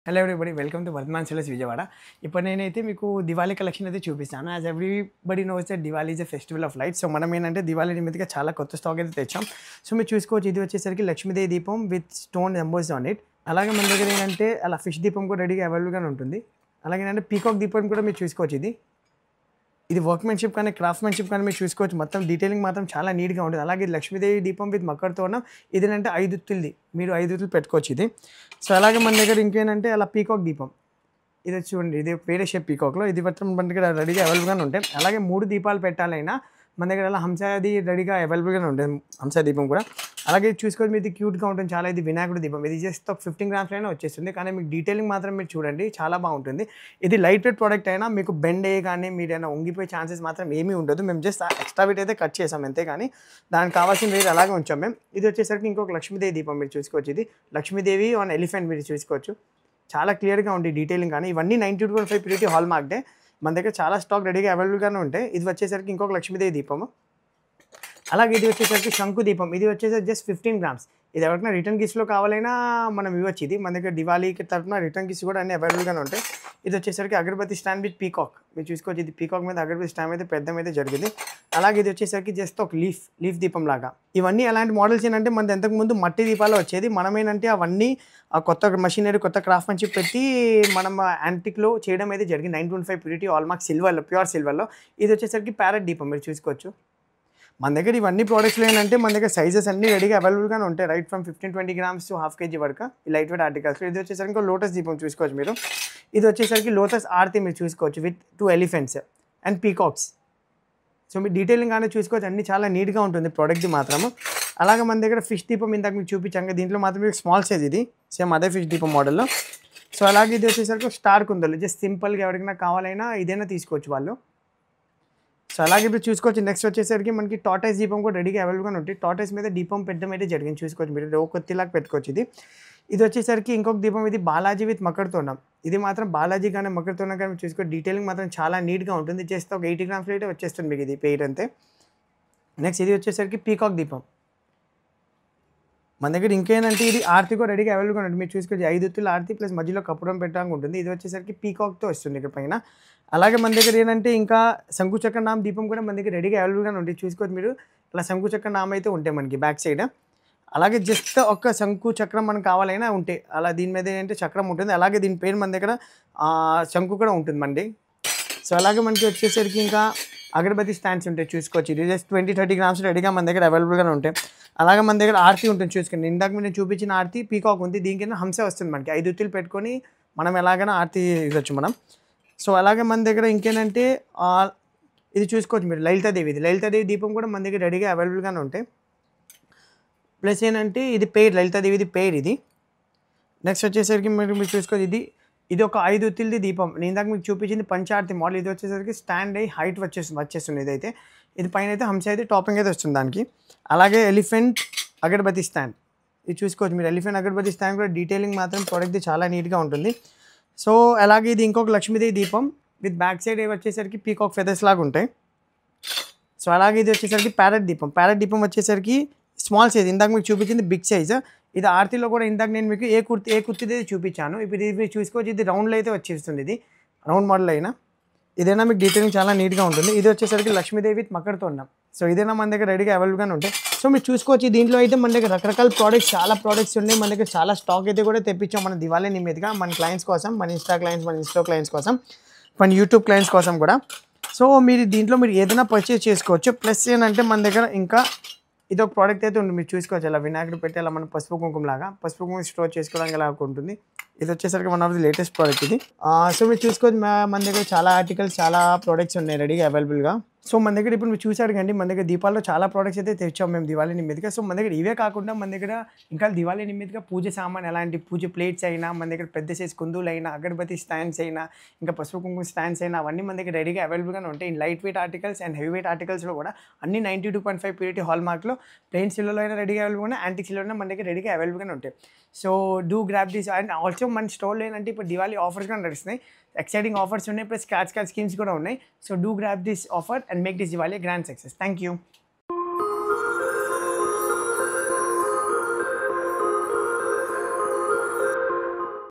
Hello everybody welcome to Vardhaman sellers Vijayawada. ఇప్పుడు నేనైతే మీకు దివాళీ కలెక్షన్ అయితే చూపిస్తాను. As everybody knows that Diwali is a festival of lights. So మనం ఏంటంటే దివాళీ నిమిత్తంగా చాలా కొత్త స్టాక్ అయితే తెచ్చాం. సో మీరు చూసుకోవచ్చు, ఇది వచ్చేసరికి లక్ష్మీదేవి దీపం with stone emboss on it. అలాగే మన దగ్గర ఏంటంటే అలా ఫిష్ దీపం కూడా రెడీగా అవైలబుల్గానే ఉంటుంది. అలాగే ఏంటంటే పీకాక్ దీపం కూడా మీరు చూసుకోవచ్చు. ఇది వర్క్మెన్షిప్ కానీ క్రాఫ్ట్మెన్షిప్ కానీ మీరు చూసుకోవచ్చు. మొత్తం డీటెయిలింగ్ మాత్రం చాలా నీట్గా ఉంటుంది. అలాగే లక్ష్మీదేవి దీపం విత్ మకర తోరణం. ఇది అంటే 5 ఒత్తులది, మీరు 5 ఒత్తులు పెట్టుకోవచ్చు ఇది. సో అలాగే మన దగ్గర ఇంకేంటంటే అలా పీకాక్ దీపం, ఇది చూడండి, ఇది వేరే షేప్ పీకాక్లో, ఇది మాత్రం మన దగ్గర రెడీగా అవైలబుల్గానే ఉంటాయి. అలాగే 3 దీపాలు పెట్టాలైనా మన దగ్గర అలా హంసాది రెడీగా అవైలబుల్గానే ఉంటుంది, హంసా దీపం కూడా. అలాగే చూసుకోవచ్చు, మీది క్యూట్గా ఉంటుంది చాలా. ఇది వినాయకుడి దీపం, ఇది జస్ట్ ఒక 15 grams అయినా వచ్చేస్తుంది. కానీ మీకు డీటెయిలింగ్ మాత్రం మీరు చూడండి, చాలా బాగుంటుంది. ఇది లైట్ వెయిట్ ప్రోడక్ట్ అయినా మీకు బెండ్ అయ్యి కానీ మీరైనా ఉంగిపోయే ఛాన్సెస్ మాత్రం ఏమీ ఉండదు. మేము జస్ట్ ఎక్స్ట్రా వెయిట్ అయితే కట్ చేసాం అంతే, కానీ దానికి కావాల్సిన వెయిట్ అలాగే ఉంచాం మేము. ఇది వచ్చేసరికి ఇంకొక లక్ష్మీదేవి దీపం మీరు చూసుకోవచ్చు. ఇది లక్ష్మీదేవి ఆన్ ఎలిఫెంట్ మీరు చూసుకోవచ్చు. చాలా క్లియర్గా ఉంది డీటెయిలింగ్ కానీ. ఇవన్నీ 92.5 ప్యూరిటీ హాల్ మార్క్డే. మన దగ్గర చాలా స్టాక్ రెడీగా అవైలబుల్గానే ఉంటాయి. ఇది వచ్చేసరికి ఇంకొక లక్ష్మీదేవి దీపము. అలాగే ఇది వచ్చేసరికి శంకు దీపం. ఇది వచ్చేసరికి జస్ట్ 15 grams. ఇది ఎవరికైనా రిటర్న్ గిఫ్ట్స్లో కావాలైనా మనం ఇవ్వచ్చు. ఇది మన దగ్గర దివాళీకి తరఫున రిటర్న్ గిఫ్ట్స్ కూడా అన్ని అవైలబుల్గానే ఉంటాయి. ఇది వచ్చేసరికి అగరబత్తి స్టాండ్ విత్ పీకాక్ మీరు చూసుకోవచ్చు. ఇది పీకాక్ మీద అగరబత్తి స్టాండ్ అయితే పెద్దమైతే జరిగింది. అలాగే ఇది వచ్చేసరికి జస్ట్ ఒక లీఫ్ దీపం లాగా. ఇవన్నీ అలాంటి మోడల్స్ ఏంటంటే మనది ఇంతకుముందు మట్టి దీపాలు వచ్చేది. మనం ఏంటంటే అవన్నీ ఆ కొత్త మషినరీ, కొత్త క్రాఫ్ట్మెన్షిప్ పెట్టి మనం యాంటిక్లో చేయడం అయితే జరిగింది. 925 ప్యూరిటీ హాల్మార్క్ సిల్వర్లో, ప్యూర్ సిల్వర్లో. ఇది వచ్చేసరికి ప్యారెట్ దీపం మీరు చూసుకోవచ్చు. మన దగ్గర ఇవన్నీ ప్రోడక్ట్స్లో ఏంటంటే మన దగ్గర సైజెస్ అన్నీ రెడీగా అవైలబుల్గానే ఉంటాయి. Right from 15-20 grams to ½ kg వరకు ఈ లైట్ వెయిట్ ఆర్టికల్స్. ఇది వచ్చేసరికి ఇంకో లోటస్ దీపం చూసుకోవచ్చు మీరు. ఇది వచ్చేసరికి లోటస్ ఆర్తి మీరు చూసుకోవచ్చు with 2 elephants and peacocks. So మీరు డీటెయిలింగ్ కానీ చూసుకోవచ్చు, అన్నీ చాలా నీట్గా ఉంటుంది ప్రోడక్ట్ది మాత్రము. అలాగే మన దగ్గర ఫిష్ దీపం ఇందాక మీకు చూపించాక, దీంట్లో మాత్రం మీకు స్మాల్ సైజ్, ఇది సేమ్ అదే ఫిష్ దీపం మోడల్లో. సో అలాగే ఇది వచ్చేసరికి స్టార్ కుందలు, జస్ట్ సింపుల్గా ఎవరికైనా కావాలైనా ఇదైనా తీసుకోవచ్చు వాళ్ళు. సో అలాగే ఇప్పుడు చూసుకోవచ్చు. నెక్స్ట్ వచ్చేసరికి మనకి టాటైస్ దీపం కూడా రెడీగా అవైలబుల్గా ఉంటుంది. టాటైస్ మీద దీపం పెట్టడం అయితే జరిగింది, చూసుకోవచ్చు మీరు. కొత్తిలాగా పెట్టుకోవచ్చు ఇది. ఇది వచ్చేసరికి ఇంకొక దీపం, ఇది బాలాజీ విత్ మకర తోరణం. ఇది మాత్రం బాలాజీ కానీ మకర తోరణం కానీ చూసుకోవచ్చు. డీటెయిలింగ్ మాత్రం చాలా నీట్గా ఉంటుంది. జస్ట్ ఒక 80 grams అయితే వచ్చేస్తుంది మీకు ఇది పెయిర్ అంతే. నెక్స్ట్ ఇది వచ్చేసరికి పీకాక్ దీపం. మన దగ్గర ఇంకేంటంటే ఇది ఆర్తి కూడా రెడీగా అవైలబుల్గా ఉంటుంది. మీరు చూసుకోవచ్చు 5 ఒత్తుల ఆర్తి ప్లస్ మధ్యలో కప్పురం పెట్టడానికి ఉంటుంది. ఇది వచ్చేసరికి పీకాక్తో వస్తుంది ఇక్కడ పైన. అలాగే మన దగ్గర ఏంటంటే ఇంకా శంకుచక్ర నామ దీపం కూడా మన దగ్గర రెడీగా అవైలబుల్గానే ఉంటుంది. చూసుకోవచ్చు మీరు, ఇలా శంకుచక్ర నామ అయితే ఉంటాయి మనకి బ్యాక్ సైడ్. అలాగే జస్ట్ ఒక్క శంకు చక్రం మనకు కావాలైనా ఉంటాయి. అలా దీని మీద ఏంటంటే చక్రం ఉంటుంది. అలాగే దీని పేరు మన దగ్గర శంకు కూడా ఉంటుంది మనది. సో అలాగే మనకి వచ్చేసరికి ఇంకా అగరబత్తి స్టాండ్స్ ఉంటాయి చూసుకోవచ్చు. ఇది జస్ట్ 20-30 grams రెడీగా మన దగ్గర అవైలబుల్గానే ఉంటాయి. అలాగే మన దగ్గర ఆర్తి ఉంటుంది చూసుకోండి. ఇందాక మీరు చూపించిన ఆర్తి పీకాక్ ఉంది, దీనికైనా హంస వస్తుంది మనకి. 5 ఒత్తులు పెట్టుకొని మనం ఎలాగైనా ఆర్తి ఇవ్వచ్చు మనం. సో అలాగే మన దగ్గర ఇంకేంటంటే ఇది చూసుకోవచ్చు మీరు, లలితాదేవి. ఇది లలితాదేవి దీపం కూడా మన దగ్గర రెడీగా అవైలబుల్గానే ఉంటాయి. ప్లస్ ఏంటంటే ఇది పెయిర్, లలితాదేవిది పెయిర్ ఇది. నెక్స్ట్ వచ్చేసరికి మీరు చూసుకోవచ్చు, ఇది ఒక 5 ఒత్తిలది దీపం. నేను ఇందాక మీకు చూపించింది పంచార్తి మోడల్. ఇది వచ్చేసరికి స్టాండ్ అయ్యి హైట్ వచ్చేస్తుంది. ఇదైతే ఇది పైన అయితే హంస అయితే టాపింగ్ అయితే వస్తుంది దానికి. అలాగే ఎలిఫెంట్ అగరబత్తి స్టాండ్, ఇది చూసుకోవచ్చు మీరు. ఎలిఫెంట్ అగరబత్తి స్టాండ్ కూడా డీటెయిలింగ్ మాత్రం ప్రోడక్ట్ది చాలా నీట్గా ఉంటుంది. సో అలాగే ఇది ఇంకొక లక్ష్మీదేవి దీపం విత్ బ్యాక్ సైడ్ వచ్చేసరికి పీకాక్ ఫెదర్స్ లాగా ఉంటాయి. సో అలాగే ఇది వచ్చేసరికి ప్యారెట్ దీపం వచ్చేసరికి స్మాల్ సైజ్. ఇందాక మీకు చూపించింది బిగ్ సైజ్. ఇది ఆర్తిలో కూడా ఇందాక నేను మీకు ఏ కుర్తిది చూపించాను. ఇప్పుడు ఇది మీరు చూసుకోవచ్చు, ఇది రౌండ్లో అయితే వచ్చేస్తుంది. ఇది రౌండ్ మోడల్ అయినా ఇదైనా మీకు డీటెయిలింగ్ చాలా నీట్గా ఉంటుంది. ఇది వచ్చేసరికి లక్ష్మీదేవి విత్ మకర తోరణం. సో ఇదైనా మన దగ్గర రెడీగా అవైలబుల్గానే ఉంటాయి. సో మీరు చూసుకోవచ్చు, దీంట్లో అయితే మన దగ్గర రకరకాల చాలా ప్రోడక్ట్స్ ఉన్నాయి. మన దగ్గర చాలా స్టాక్ అయితే కూడా తెప్పించాం మన దివాళీ నిమిత్తంగా, మన క్లయింట్స్ కోసం, మన ఇన్స్టా క్లయింట్స్ కోసం, మన యూట్యూబ్ క్లయింట్స్ కోసం కూడా. సో దీంట్లో మీరు ఏదైనా పర్చేస్ చేసుకోవచ్చు. ప్లస్ ఏంటంటే మన దగ్గర ఇంకా ఇది ఒక ప్రోడక్ట్ అయితే ఉంది, మీరు చూసుకోవచ్చు. అలా వినాయకుడు పెట్టి అలా మనం పసుపు కుంకుమ స్టోర్ చేసుకోవడానికి ఎలా ఉంటుంది. ఇది వచ్చేసరికి one of the latest product ఇది. సో మీరు చూసుకోవచ్చు, మన దగ్గర చాలా ఆర్టికల్స్, చాలా ప్రోడక్ట్స్ ఉన్నాయి రెడీగా అవైలబుల్గా. సో మన దగ్గర ఇప్పుడు మీరు చూసారు కండి, మన దగ్గర దీపాల్లో చాలా ప్రోడక్ట్స్ అయితే తెచ్చాం మేము దివాళీ నిమిత్తంగా. సో మన దగ్గర ఇవే కాకుండా మన దగ్గర ఇంకా దివాళీ నిమిత్తంగా పూజ సామాన్, ఎలాంటి పూజ ప్లేట్స్ అయినా, మన దగ్గర పెద్ద సైజ్ కుందులు అయినా, అగరబత్తి స్టాండ్స్ అయినా, ఇంకా పసుపు కుంకుమ స్టాండ్స్ అయినా, అవన్నీ మన దగ్గర రెడీగా అవైలబుల్గానే ఉంటాయి. In light weight articles and heavy weight ఆర్టికల్స్లో కూడా అన్ని 92.5 ప్యూరిటీ హాల్ మార్క్లో, ప్లెయిన్ సిల్వర్లో అయినా రెడీగా అవైలబుల్గా, యాంటిక్ సిల్వర్లో మన దగ్గర రెడీగా అవైలబుల్గానే ఉంటాయి. So do grab this. And also మన స్టోర్లో ఏంటంటే ఇప్పుడు దివాళీ ఆఫర్స్ కూడా నడుస్తున్నాయి. ఎక్సైటింగ్ ఆఫర్స్ ఉన్నాయి, ప్లస్ క్యాష్ స్కీమ్స్ కూడా ఉన్నాయి. So do grab this offer and make this Diwali grand success. Thank you.